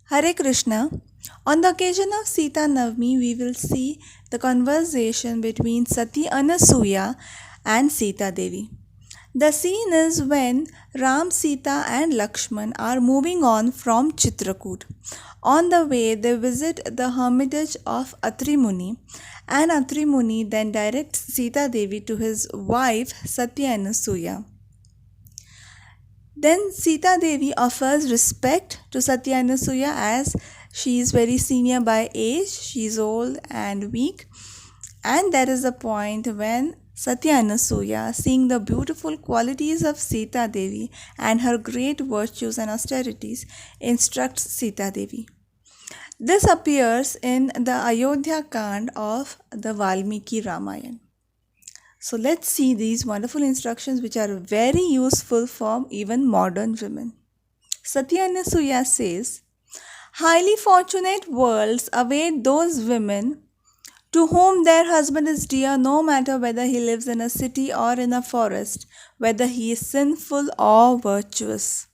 Hare Krishna. On the occasion of Sita Navami, we will see the conversation between Sati Anasuya and Sita Devi. The scene is when Ram, Sita, and Lakshman are moving on from Chitrakoot. On the way, they visit the hermitage of Atri Muni, and Atri Muni then directs Sita Devi to his wife Sati Anasuya. Then Sita Devi offers respect to Satya Anasuya as she is very senior by age, she is old and weak. And there is a point when Satya Anasuya, seeing the beautiful qualities of Sita Devi and her great virtues and austerities, instructs Sita Devi. This appears in the Ayodhya Kand of the Valmiki Ramayana. So let's see these wonderful instructions which are very useful for even modern women. Satyanasuya says, highly fortunate worlds await those women to whom their husband is dear no matter whether he lives in a city or in a forest, whether he is sinful or virtuous.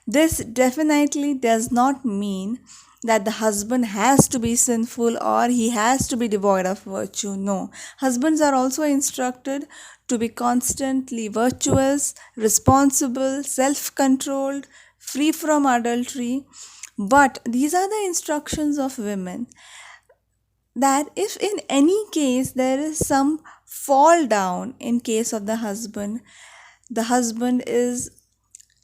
This definitely does not mean that the husband has to be sinful or he has to be devoid of virtue. No. Husbands are also instructed to be constantly virtuous, responsible, self controlled, free from adultery. But these are the instructions of women that if in any case there is some fall down in case of the husband is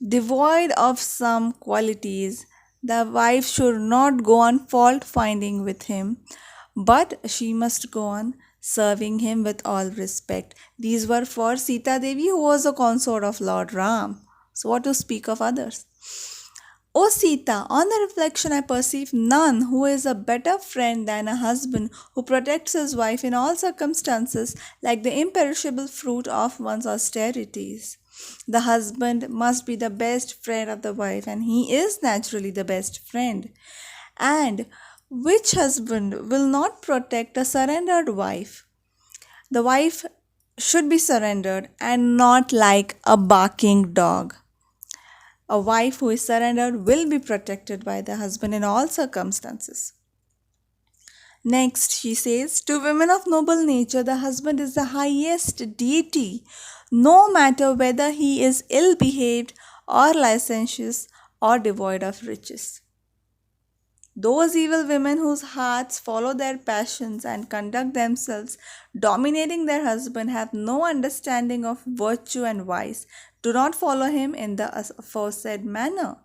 devoid of some qualities, the wife should not go on fault finding with him, but she must go on serving him with all respect. These were for Sita Devi, who was a consort of Lord Ram. So, what to speak of others? O Sita, on the reflection, I perceive none who is a better friend than a husband who protects his wife in all circumstances, like the imperishable fruit of one's austerities. The husband must be the best friend of the wife, and he is naturally the best friend. And which husband will not protect a surrendered wife? The wife should be surrendered and not like a barking dog. A wife who is surrendered will be protected by the husband in all circumstances. Next, she says, to women of noble nature, the husband is the highest deity, no matter whether he is ill behaved or licentious or devoid of riches. Those evil women whose hearts follow their passions and conduct themselves, dominating their husband, have no understanding of virtue and vice. Do not follow him in the aforesaid manner.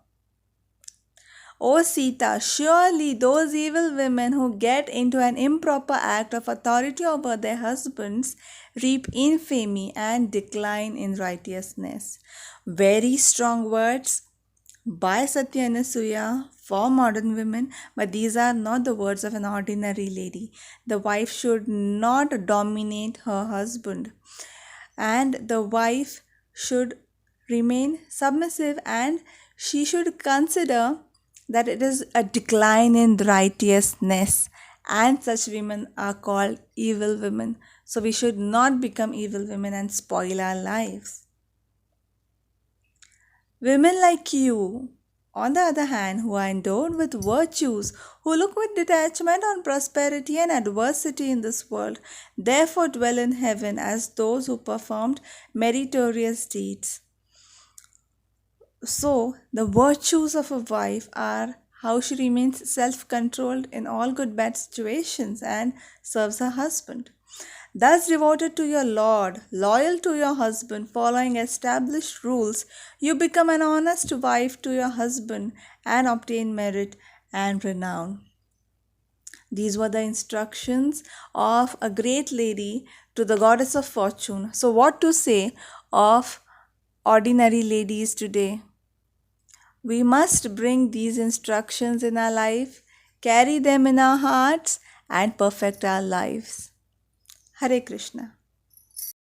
O Sita, surely those evil women who get into an improper act of authority over their husbands reap infamy and decline in righteousness. Very strong words by Satyanasuya for modern women, but these are not the words of an ordinary lady. The wife should not dominate her husband, and the wife should remain submissive, and she should consider that it is a decline in righteousness, and such women are called evil women. So we should not become evil women and spoil our lives. Women like you, on the other hand, who are endowed with virtues, who look with detachment on prosperity and adversity in this world, therefore dwell in heaven as those who performed meritorious deeds. So, the virtues of a wife are how she remains self controlled in all good bad situations and serves her husband. Thus, devoted to your Lord, loyal to your husband, following established rules, you become an honest wife to your husband and obtain merit and renown. These were the instructions of a great lady to the goddess of fortune. So, what to say of ordinary ladies today? We must bring these instructions in our life, carry them in our hearts, and perfect our lives. Hare Krishna.